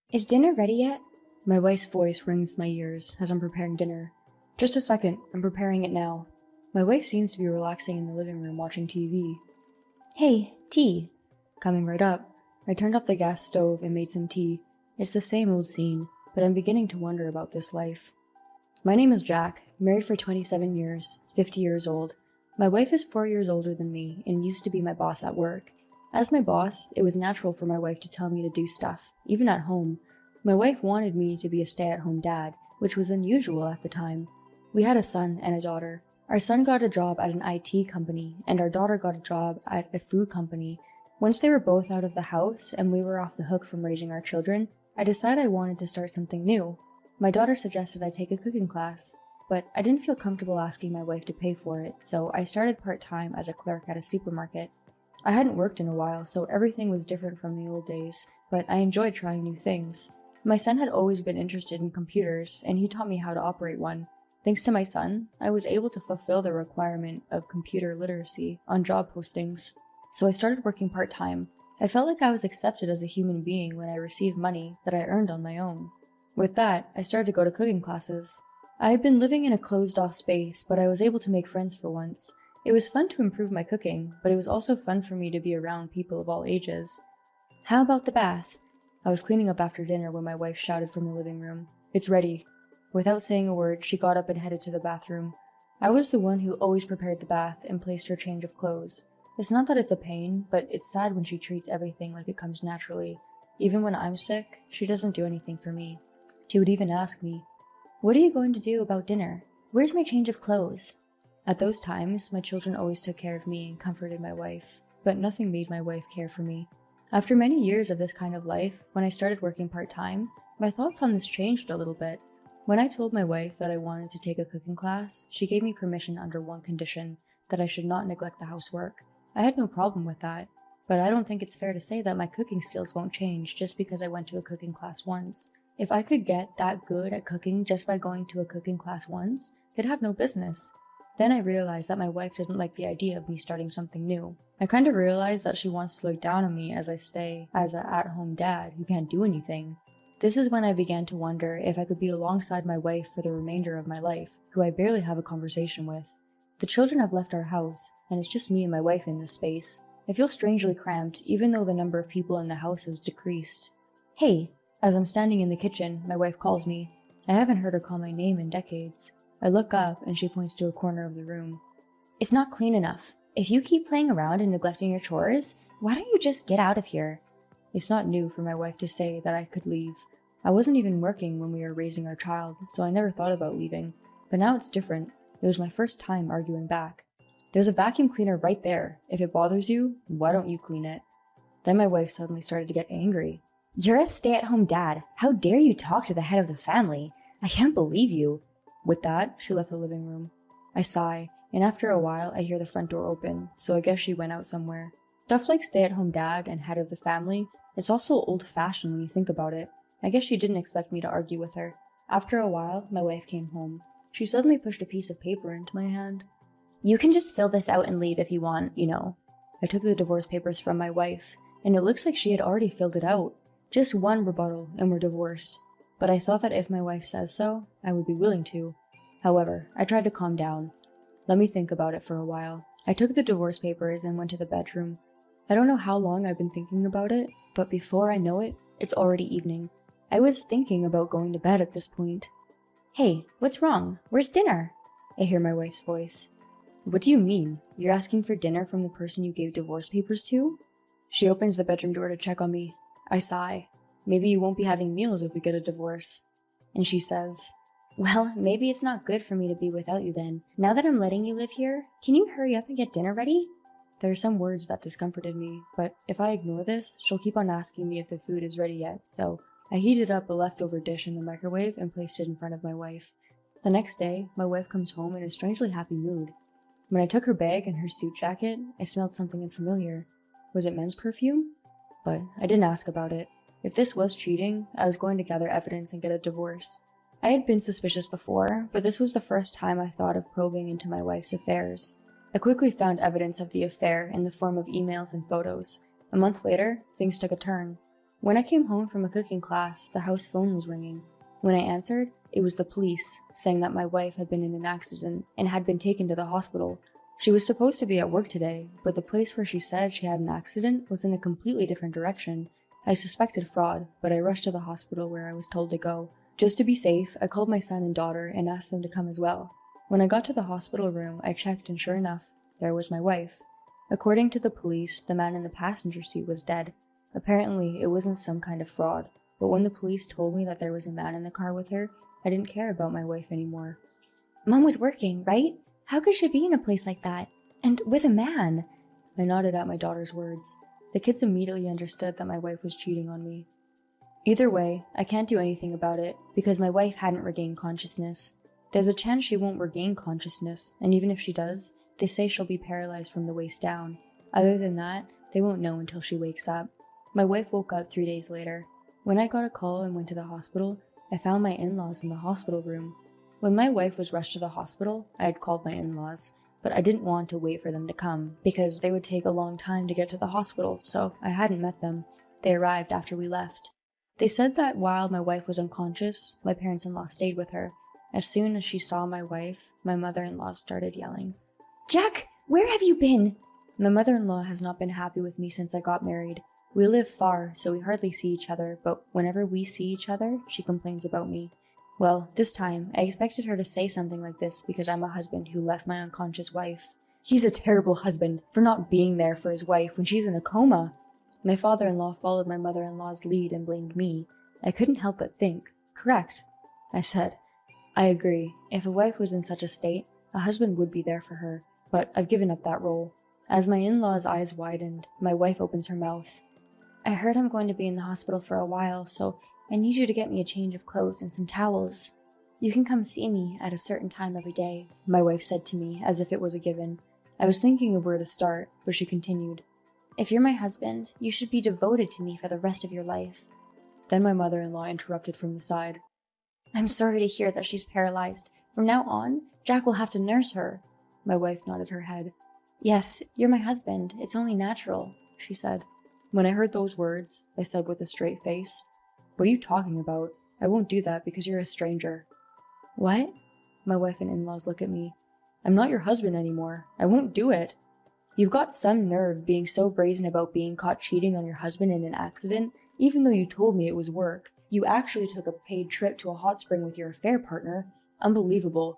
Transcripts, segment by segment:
Is dinner ready yet? My wife's voice rings in my ears as I'm preparing dinner. Just a second, I'm preparing it now. My wife seems to be relaxing in the living room watching TV. Hey, tea! Coming right up, I turned off the gas stove and made some tea. It's the same old scene, but I'm beginning to wonder about this life. My name is Jack, married for 27 years, 50 years old. My wife is 4 years older than me and used to be my boss at work. As my boss, it was natural for my wife to tell me to do stuff, even at home. My wife wanted me to be a stay-at-home dad, which was unusual at the time. We had a son and a daughter. Our son got a job at an IT company, and our daughter got a job at a food company. Once they were both out of the house and we were off the hook from raising our children, I decided I wanted to start something new. My daughter suggested I take a cooking class, but I didn't feel comfortable asking my wife to pay for it, so I started part-time as a clerk at a supermarket. I hadn't worked in a while, so everything was different from the old days, but I enjoyed trying new things. My son had always been interested in computers, and he taught me how to operate one. Thanks to my son, I was able to fulfill the requirement of computer literacy on job postings. So I started working part-time. I felt like I was accepted as a human being when I received money that I earned on my own. With that, I started to go to cooking classes. I had been living in a closed-off space, but I was able to make friends for once. It was fun to improve my cooking, but it was also fun for me to be around people of all ages. How about the bath? I was cleaning up after dinner when my wife shouted from the living room, "It's ready." Without saying a word, she got up and headed to the bathroom. I was the one who always prepared the bath and placed her change of clothes. It's not that it's a pain, but it's sad when she treats everything like it comes naturally. Even when I'm sick, she doesn't do anything for me. She would even ask me, "What are you going to do about dinner? Where's my change of clothes?" At those times, my children always took care of me and comforted my wife, but nothing made my wife care for me. After many years of this kind of life, when I started working part-time, my thoughts on this changed a little bit. When I told my wife that I wanted to take a cooking class, she gave me permission under one condition, that I should not neglect the housework. I had no problem with that, but I don't think it's fair to say that my cooking skills won't change just because I went to a cooking class once. If I could get that good at cooking just by going to a cooking class once, they'd have no business. Then I realized that my wife doesn't like the idea of me starting something new. I kind of realized that she wants to look down on me as I stay as an at-home dad who can't do anything. This is when I began to wonder if I could be alongside my wife for the remainder of my life, who I barely have a conversation with. The children have left our house, and it's just me and my wife in this space. I feel strangely cramped, even though the number of people in the house has decreased. Hey! As I'm standing in the kitchen, my wife calls me. I haven't heard her call my name in decades. I look up and she points to a corner of the room. "It's not clean enough. If you keep playing around and neglecting your chores, why don't you just get out of here?" It's not new for my wife to say that I could leave. I wasn't even working when we were raising our child, so I never thought about leaving. But now it's different. It was my first time arguing back. "There's a vacuum cleaner right there. If it bothers you, why don't you clean it?" Then my wife suddenly started to get angry. "You're a stay-at-home dad. How dare you talk to the head of the family? I can't believe you." With that, she left the living room. I sigh, and after a while, I hear the front door open, so I guess she went out somewhere. Stuff like stay-at-home dad and head of the family, it's also old-fashioned when you think about it. I guess she didn't expect me to argue with her. After a while, my wife came home. She suddenly pushed a piece of paper into my hand. "You can just fill this out and leave if you want, you know." I took the divorce papers from my wife, and it looks like she had already filled it out. Just one rebuttal, and we're divorced. But I thought that if my wife says so, I would be willing to. However, I tried to calm down. Let me think about it for a while. I took the divorce papers and went to the bedroom. I don't know how long I've been thinking about it, but before I know it, it's already evening. I was thinking about going to bed at this point. "Hey, what's wrong? Where's dinner?" I hear my wife's voice. "What do you mean? You're asking for dinner from the person you gave divorce papers to?" She opens the bedroom door to check on me. I sigh. "Maybe you won't be having meals if we get a divorce." And she says, "Well, maybe it's not good for me to be without you then. Now that I'm letting you live here, can you hurry up and get dinner ready?" There are some words that discomforted me, but if I ignore this, she'll keep on asking me if the food is ready yet, so I heated up a leftover dish in the microwave and placed it in front of my wife. The next day, my wife comes home in a strangely happy mood. When I took her bag and her suit jacket, I smelled something unfamiliar. Was it men's perfume? But I didn't ask about it. If this was cheating, I was going to gather evidence and get a divorce. I had been suspicious before, but this was the first time I thought of probing into my wife's affairs. I quickly found evidence of the affair in the form of emails and photos. A month later, things took a turn. When I came home from a cooking class, the house phone was ringing. When I answered, it was the police, saying that my wife had been in an accident and had been taken to the hospital. She was supposed to be at work today, but the place where she said she had an accident was in a completely different direction. I suspected fraud, but I rushed to the hospital where I was told to go. Just to be safe, I called my son and daughter and asked them to come as well. When I got to the hospital room, I checked and sure enough, there was my wife. According to the police, the man in the passenger seat was dead. Apparently, it wasn't some kind of fraud, but when the police told me that there was a man in the car with her, I didn't care about my wife anymore. Mom was working, right? How could she be in a place like that? And with a man? I nodded at my daughter's words. The kids immediately understood that my wife was cheating on me. Either way, I can't do anything about it because my wife hadn't regained consciousness. There's a chance she won't regain consciousness, and even if she does, they say she'll be paralyzed from the waist down. Other than that, they won't know until she wakes up. My wife woke up 3 days later. When I got a call and went to the hospital, I found my in-laws in the hospital room. When my wife was rushed to the hospital, I had called my in-laws, but I didn't want to wait for them to come because they would take a long time to get to the hospital, so I hadn't met them. They arrived after we left. They said that while my wife was unconscious, my parents-in-law stayed with her. As soon as she saw my wife, my mother-in-law started yelling. Jack, where have you been? My mother-in-law has not been happy with me since I got married. We live far, so we hardly see each other, but whenever we see each other, she complains about me. Well, this time, I expected her to say something like this because I'm a husband who left my unconscious wife. He's a terrible husband for not being there for his wife when she's in a coma. My father-in-law followed my mother-in-law's lead and blamed me. I couldn't help but think, correct, I said. I agree. If a wife was in such a state, a husband would be there for her, but I've given up that role. As my in-law's eyes widened, my wife opens her mouth. I heard I'm going to be in the hospital for a while, so I need you to get me a change of clothes and some towels. You can come see me at a certain time every day, my wife said to me as if it was a given. I was thinking of where to start, but she continued. If you're my husband, you should be devoted to me for the rest of your life. Then my mother-in-law interrupted from the side. I'm sorry to hear that she's paralyzed. From now on, Jack will have to nurse her. My wife nodded her head. Yes, you're my husband. It's only natural, she said. When I heard those words, I said with a straight face, What are you talking about? I won't do that because you're a stranger. What? My wife and in-laws look at me. I'm not your husband anymore. I won't do it. You've got some nerve being so brazen about being caught cheating on your husband in an accident, even though you told me it was work. You actually took a paid trip to a hot spring with your affair partner. Unbelievable.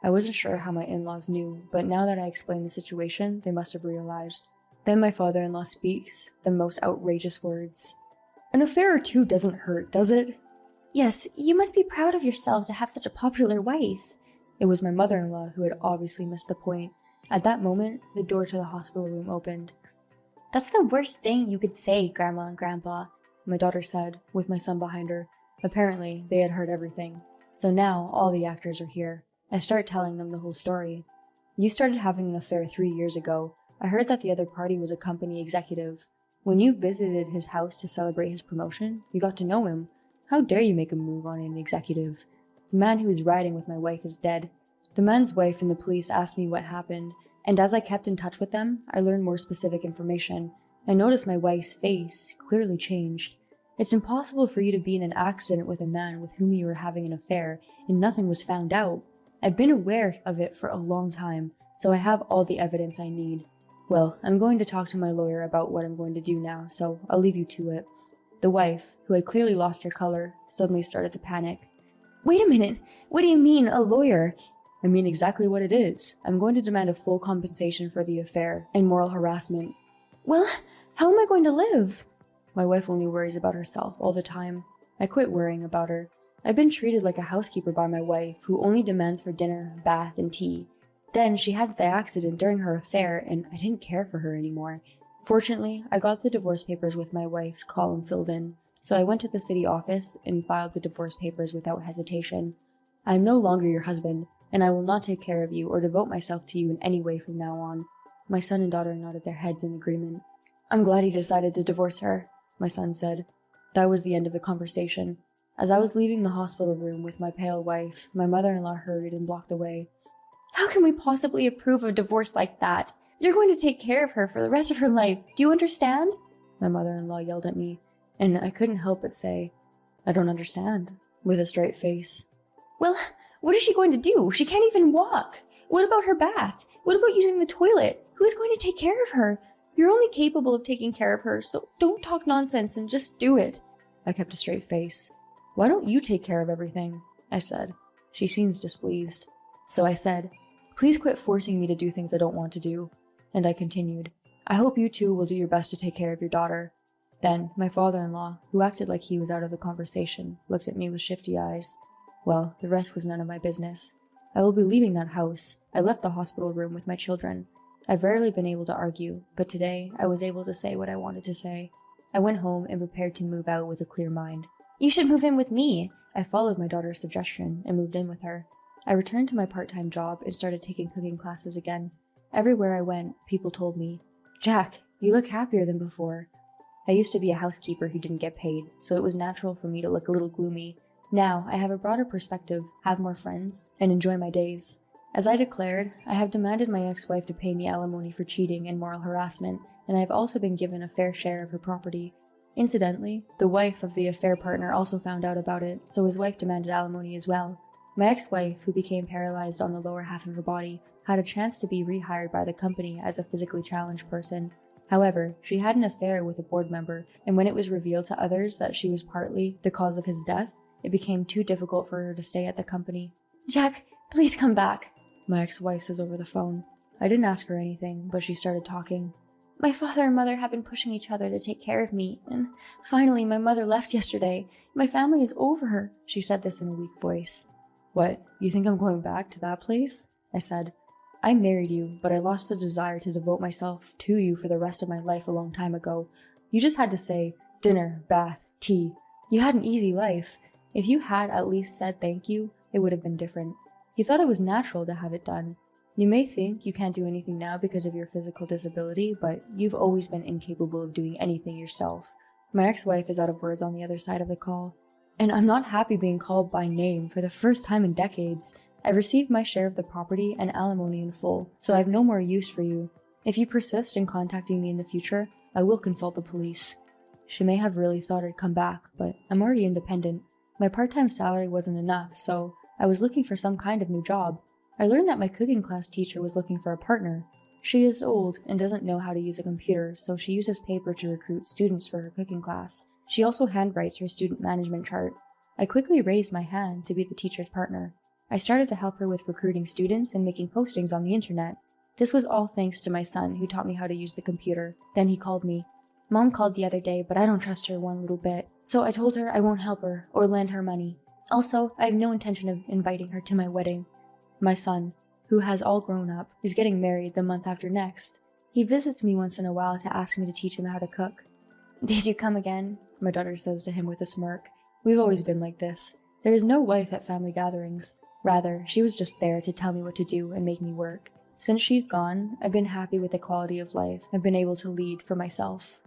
I wasn't sure how my in-laws knew, but now that I explained the situation, they must have realized. Then my father-in-law speaks, the most outrageous words. An affair or two doesn't hurt, does it? Yes, you must be proud of yourself to have such a popular wife. It was my mother-in-law who had obviously missed the point. At that moment, the door to the hospital room opened. That's the worst thing you could say, Grandma and Grandpa, my daughter said, with my son behind her. Apparently, they had heard everything. So now, all the actors are here. I start telling them the whole story. You started having an affair 3 years ago. I heard that the other party was a company executive. When you visited his house to celebrate his promotion, you got to know him. How dare you make a move on an executive? The man who was riding with my wife is dead. The man's wife and the police asked me what happened, and as I kept in touch with them, I learned more specific information. I noticed my wife's face clearly changed. It's impossible for you to be in an accident with a man with whom you were having an affair, and nothing was found out. I've been aware of it for a long time, so I have all the evidence I need. Well, I'm going to talk to my lawyer about what I'm going to do now, so I'll leave you to it. The wife, who had clearly lost her color, suddenly started to panic. Wait a minute, what do you mean, a lawyer? I mean exactly what it is. I'm going to demand a full compensation for the affair and moral harassment. Well, how am I going to live? My wife only worries about herself all the time. I quit worrying about her. I've been treated like a housekeeper by my wife, who only demands for dinner, bath, and tea. Then she had the accident during her affair, and I didn't care for her anymore. Fortunately, I got the divorce papers with my wife's column filled in, so I went to the city office and filed the divorce papers without hesitation. I am no longer your husband, and I will not take care of you or devote myself to you in any way from now on. My son and daughter nodded their heads in agreement. I'm glad he decided to divorce her, my son said. That was the end of the conversation. As I was leaving the hospital room with my pale wife, my mother-in-law hurried and blocked the way. How can we possibly approve of a divorce like that? You're going to take care of her for the rest of her life. Do you understand? My mother-in-law yelled at me. And I couldn't help but say, I don't understand, with a straight face. Well, what is she going to do? She can't even walk. What about her bath? What about using the toilet? Who's going to take care of her? You're only capable of taking care of her, so don't talk nonsense and just do it. I kept a straight face. Why don't you take care of everything? I said. She seems displeased. So I said, please quit forcing me to do things I don't want to do. And I continued, I hope you two will do your best to take care of your daughter. Then, my father-in-law, who acted like he was out of the conversation, looked at me with shifty eyes. Well, the rest was none of my business. I will be leaving that house. I left the hospital room with my children. I've rarely been able to argue, but today I was able to say what I wanted to say. I went home and prepared to move out with a clear mind. You should move in with me. I followed my daughter's suggestion and moved in with her. I returned to my part-time job and started taking cooking classes again. Everywhere I went, people told me, Jack, you look happier than before. I used to be a housekeeper who didn't get paid, so it was natural for me to look a little gloomy. Now, I have a broader perspective, have more friends, and enjoy my days. As I declared, I have demanded my ex-wife to pay me alimony for cheating and moral harassment, and I have also been given a fair share of her property. Incidentally, the wife of the affair partner also found out about it, so his wife demanded alimony as well. My ex-wife, who became paralyzed on the lower half of her body, had a chance to be rehired by the company as a physically challenged person. However, she had an affair with a board member, and when it was revealed to others that she was partly the cause of his death, it became too difficult for her to stay at the company. Jack, please come back, my ex-wife says over the phone. I didn't ask her anything, but she started talking. My father and mother have been pushing each other to take care of me, and finally my mother left yesterday. My family is over her. She said this in a weak voice. What, you think I'm going back to that place? I said. I married you, but I lost the desire to devote myself to you for the rest of my life a long time ago. You just had to say, dinner, bath, tea. You had an easy life. If you had at least said thank you, it would have been different. You thought it was natural to have it done. You may think you can't do anything now because of your physical disability, but you've always been incapable of doing anything yourself. My ex-wife is out of words on the other side of the call. And I'm not happy being called by name for the first time in decades. I received my share of the property and alimony in full, so I have no more use for you. If you persist in contacting me in the future, I will consult the police. She may have really thought I'd come back, but I'm already independent. My part-time salary wasn't enough, so I was looking for some kind of new job. I learned that my cooking class teacher was looking for a partner. She is old and doesn't know how to use a computer, so she uses paper to recruit students for her cooking class. She also handwrites her student management chart. I quickly raised my hand to be the teacher's partner. I started to help her with recruiting students and making postings on the internet. This was all thanks to my son, who taught me how to use the computer. Then he called me. Mom called the other day, but I don't trust her one little bit, so I told her I won't help her or lend her money. Also, I have no intention of inviting her to my wedding. My son, who has all grown up, is getting married the month after next. He visits me once in a while to ask me to teach him how to cook. Did you come again? My daughter says to him with a smirk. We've always been like this. There is no wife at family gatherings. Rather, she was just there to tell me what to do and make me work. Since she's gone, I've been happy with the quality of life I've been able to lead for myself.